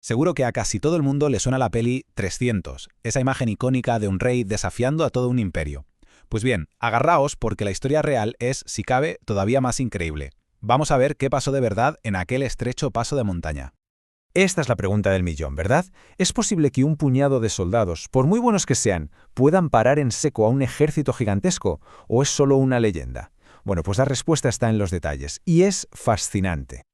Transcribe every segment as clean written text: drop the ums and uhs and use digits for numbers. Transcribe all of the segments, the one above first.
Seguro que a casi todo el mundo le suena la peli 300, esa imagen icónica de un rey desafiando a todo un imperio. Pues bien, agarraos porque la historia real es, si cabe, todavía más increíble. Vamos a ver qué pasó de verdad en aquel estrecho paso de montaña. Esta es la pregunta del millón, ¿verdad? ¿Es posible que un puñado de soldados, por muy buenos que sean, puedan parar en seco a un ejército gigantesco? ¿O es solo una leyenda? Bueno, pues la respuesta está en los detalles, y es fascinante.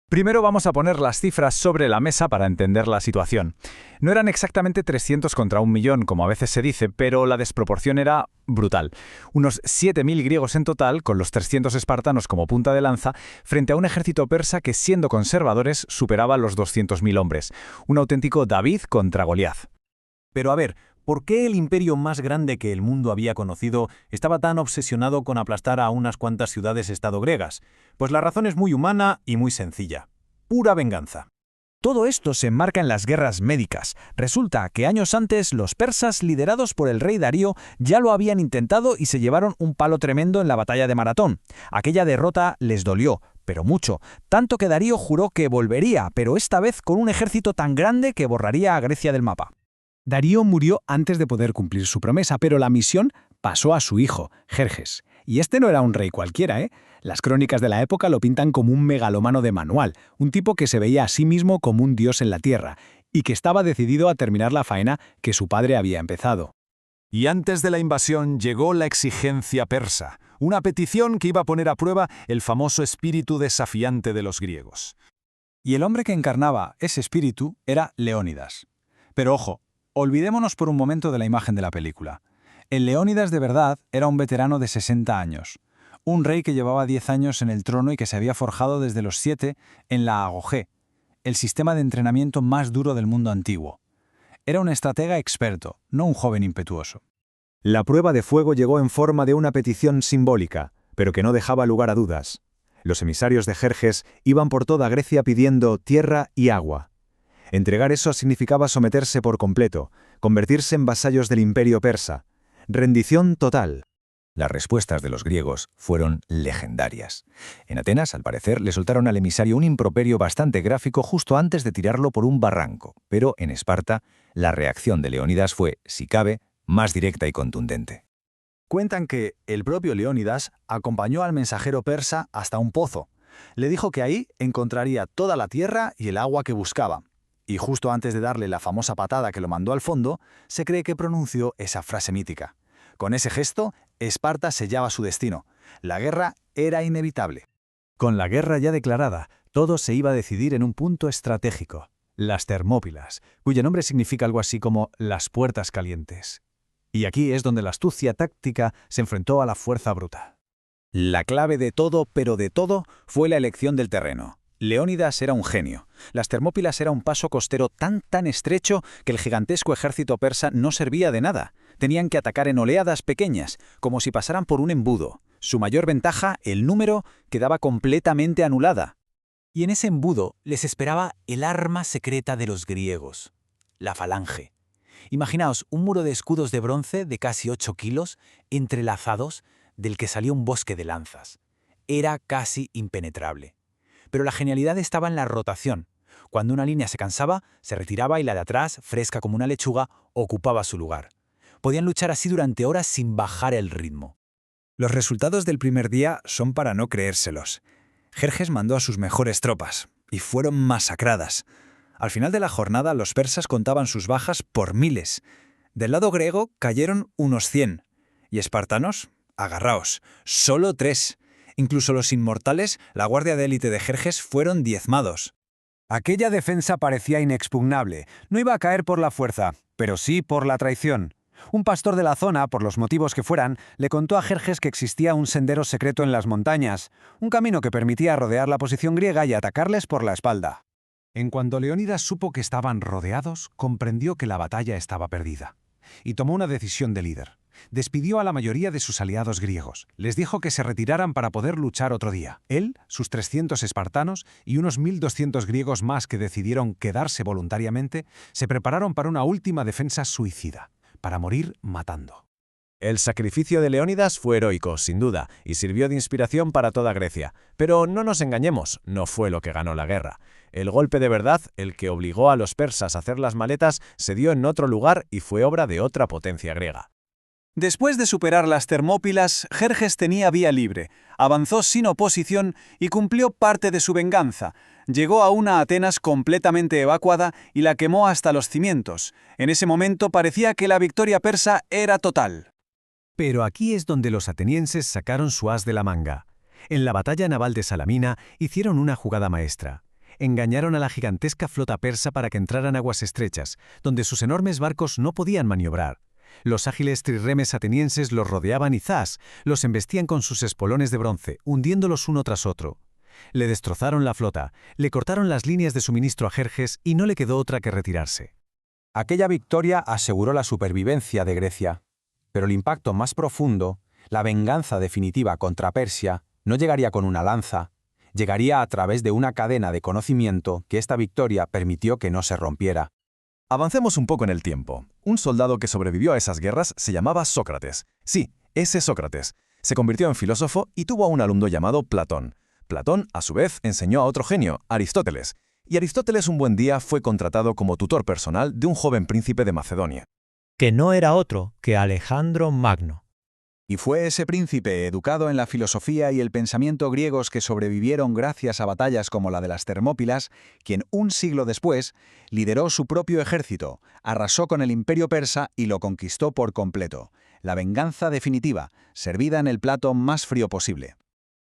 Primero vamos a poner las cifras sobre la mesa para entender la situación. No eran exactamente 300 contra 1.000.000, como a veces se dice, pero la desproporción era brutal. Unos 7.000 griegos en total, con los 300 espartanos como punta de lanza, frente a un ejército persa que, siendo conservadores, superaba los 200.000 hombres. Un auténtico David contra Goliat. Pero a ver, ¿por qué el imperio más grande que el mundo había conocido estaba tan obsesionado con aplastar a unas cuantas ciudades-estado griegas? Pues la razón es muy humana y muy sencilla. Pura venganza. Todo esto se enmarca en las guerras médicas. Resulta que años antes los persas, liderados por el rey Darío, ya lo habían intentado y se llevaron un palo tremendo en la batalla de Maratón. Aquella derrota les dolió, pero mucho, tanto que Darío juró que volvería, pero esta vez con un ejército tan grande que borraría a Grecia del mapa. Darío murió antes de poder cumplir su promesa, pero la misión pasó a su hijo, Jerjes. Y este no era un rey cualquiera, ¿eh? Las crónicas de la época lo pintan como un megalómano de manual, un tipo que se veía a sí mismo como un dios en la tierra, y que estaba decidido a terminar la faena que su padre había empezado. Y antes de la invasión llegó la exigencia persa, una petición que iba a poner a prueba el famoso espíritu desafiante de los griegos. Y el hombre que encarnaba ese espíritu era Leónidas. Pero ojo, olvidémonos por un momento de la imagen de la película. El Leónidas de verdad era un veterano de 60 años, un rey que llevaba 10 años en el trono y que se había forjado desde los 7 en la Agogé, el sistema de entrenamiento más duro del mundo antiguo. Era un estratega experto, no un joven impetuoso. La prueba de fuego llegó en forma de una petición simbólica, pero que no dejaba lugar a dudas. Los emisarios de Jerjes iban por toda Grecia pidiendo tierra y agua. Entregar eso significaba someterse por completo, convertirse en vasallos del imperio persa. Rendición total. Las respuestas de los griegos fueron legendarias. En Atenas, al parecer, le soltaron al emisario un improperio bastante gráfico justo antes de tirarlo por un barranco, pero en Esparta, la reacción de Leónidas fue, si cabe, más directa y contundente. Cuentan que el propio Leónidas acompañó al mensajero persa hasta un pozo. Le dijo que ahí encontraría toda la tierra y el agua que buscaba. Y justo antes de darle la famosa patada que lo mandó al fondo, se cree que pronunció esa frase mítica. Con ese gesto, Esparta sellaba su destino. La guerra era inevitable. Con la guerra ya declarada, todo se iba a decidir en un punto estratégico, las Termópilas, cuyo nombre significa algo así como las puertas calientes. Y aquí es donde la astucia táctica se enfrentó a la fuerza bruta. La clave de todo, pero de todo, fue la elección del terreno. Leónidas era un genio. Las Termópilas era un paso costero tan estrecho que el gigantesco ejército persa no servía de nada. Tenían que atacar en oleadas pequeñas, como si pasaran por un embudo. Su mayor ventaja, el número, quedaba completamente anulada. Y en ese embudo les esperaba el arma secreta de los griegos, la falange. Imaginaos un muro de escudos de bronce de casi 8 kilos, entrelazados, del que salió un bosque de lanzas. Era casi impenetrable. Pero la genialidad estaba en la rotación. Cuando una línea se cansaba, se retiraba y la de atrás, fresca como una lechuga, ocupaba su lugar. Podían luchar así durante horas sin bajar el ritmo. Los resultados del primer día son para no creérselos. Jerjes mandó a sus mejores tropas, y fueron masacradas. Al final de la jornada, los persas contaban sus bajas por miles. Del lado griego cayeron unos 100. Y espartanos, agarraos, solo 3. Incluso los inmortales, la guardia de élite de Jerjes, fueron diezmados. Aquella defensa parecía inexpugnable. No iba a caer por la fuerza, pero sí por la traición. Un pastor de la zona, por los motivos que fueran, le contó a Jerjes que existía un sendero secreto en las montañas, un camino que permitía rodear la posición griega y atacarles por la espalda. En cuanto Leónidas supo que estaban rodeados, comprendió que la batalla estaba perdida. Y tomó una decisión de líder. Despidió a la mayoría de sus aliados griegos. Les dijo que se retiraran para poder luchar otro día. Él, sus 300 espartanos y unos 1.200 griegos más que decidieron quedarse voluntariamente, se prepararon para una última defensa suicida, para morir matando. El sacrificio de Leónidas fue heroico, sin duda, y sirvió de inspiración para toda Grecia. Pero no nos engañemos, no fue lo que ganó la guerra. El golpe de verdad, el que obligó a los persas a hacer las maletas, se dio en otro lugar y fue obra de otra potencia griega. Después de superar las Termópilas, Jerjes tenía vía libre, avanzó sin oposición y cumplió parte de su venganza. Llegó a una Atenas completamente evacuada y la quemó hasta los cimientos. En ese momento parecía que la victoria persa era total. Pero aquí es donde los atenienses sacaron su as de la manga. En la batalla naval de Salamina hicieron una jugada maestra. Engañaron a la gigantesca flota persa para que entraran aguas estrechas, donde sus enormes barcos no podían maniobrar. Los ágiles trirremes atenienses los rodeaban y ¡zas!, los embestían con sus espolones de bronce, hundiéndolos uno tras otro. Le destrozaron la flota, le cortaron las líneas de suministro a Jerjes y no le quedó otra que retirarse. Aquella victoria aseguró la supervivencia de Grecia, pero el impacto más profundo, la venganza definitiva contra Persia, no llegaría con una lanza, llegaría a través de una cadena de conocimiento que esta victoria permitió que no se rompiera. Avancemos un poco en el tiempo. Un soldado que sobrevivió a esas guerras se llamaba Sócrates. Sí, ese Sócrates. Se convirtió en filósofo y tuvo a un alumno llamado Platón. Platón, a su vez, enseñó a otro genio, Aristóteles. Y Aristóteles un buen día fue contratado como tutor personal de un joven príncipe de Macedonia. Que no era otro que Alejandro Magno. Y fue ese príncipe, educado en la filosofía y el pensamiento griegos que sobrevivieron gracias a batallas como la de las Termópilas, quien un siglo después lideró su propio ejército, arrasó con el imperio persa y lo conquistó por completo. La venganza definitiva, servida en el plato más frío posible.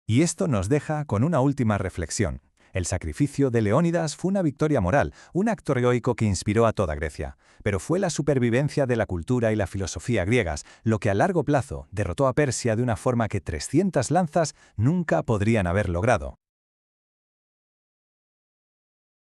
Y esto nos deja con una última reflexión. El sacrificio de Leónidas fue una victoria moral, un acto heroico que inspiró a toda Grecia. Pero fue la supervivencia de la cultura y la filosofía griegas lo que a largo plazo derrotó a Persia de una forma que 300 lanzas nunca podrían haber logrado.